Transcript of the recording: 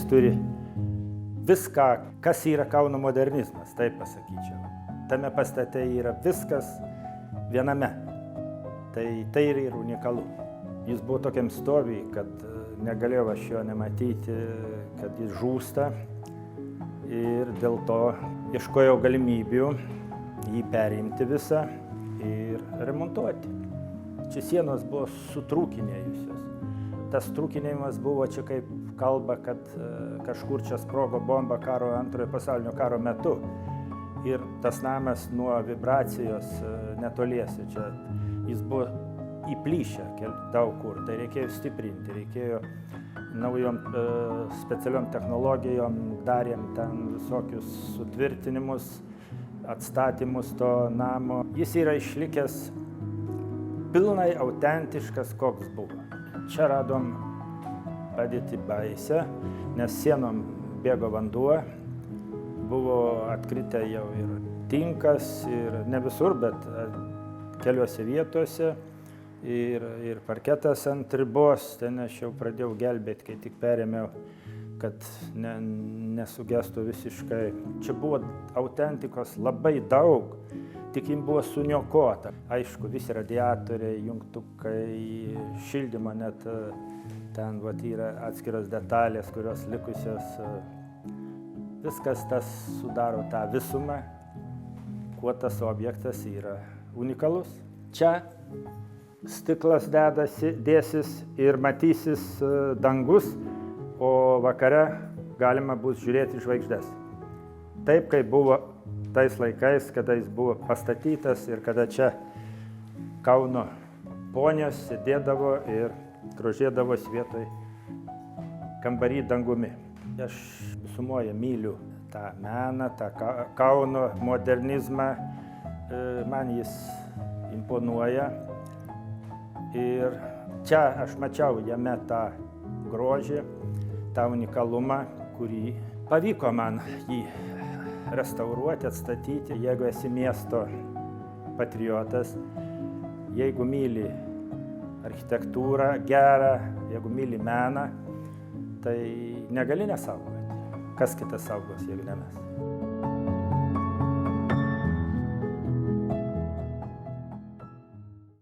turi viską, kas yra Kauno modernizmas, taip pasakyčiau. Tame pastate yra viskas viename. Tai ir yra unikalu. Jis buvo tokiam stovyje, kad negalėjau aš jo nematyti, kad jis žūsta. Ir dėl to ieškojau galimybių jį perimti visą ir remontuoti. Čia sienos buvo sutrūkinėjusios. Tas trūkinėjimas buvo čia kaip kalba, kad kažkur čia sprogo bomba antrojo pasaulinio karo metu. Ir tas namas nuo vibracijos netoliese. Čia jis buvo įplyšę daug kur. Tai reikėjo stiprinti, reikėjo naujom specialiom technologijom, darėm ten visokius sutvirtinimus, atstatymus to namo. Jis yra išlikęs pilnai autentiškas, koks buvo. Čia radom padėtį baisę, nes sienom bėgo vanduo, buvo atkritę jau ir tinkas, ir ne visur, bet keliose vietose, ir parketas ant ribos. Ten aš jau pradėjau gelbėti, kai tik perėmiau, kad nesugestų visiškai. Čia buvo autentikos labai daug, tik jim buvo suniokota. Aišku, visi radiatoriai, jungtukai, šildymo net ten yra atskiros detalės, kurios likusios. Viskas tas sudaro tą visumą, kuo tas objektas yra unikalus. Čia stiklas dėsis ir matysis dangus, o vakare galima bus žiūrėti žvaigždes. Taip, kaip buvo tais laikais, kada jis buvo pastatytas ir kada čia Kauno ponios sėdėdavo ir grožėdavosi vietoj kambarį dangumi. Aš visumoje myliu tą meną, tą Kauno modernizmą. Man jis imponuoja. Ir čia aš mačiau jame tą grožį, tą unikalumą, kurį pavyko man jį restauruoti, atstatyti. Jeigu esi miesto patriotas, jeigu myli architektūrą gerą, jeigu myli meną, tai negali nesaugoti. Kas kitas saugos, jeigu ne mes?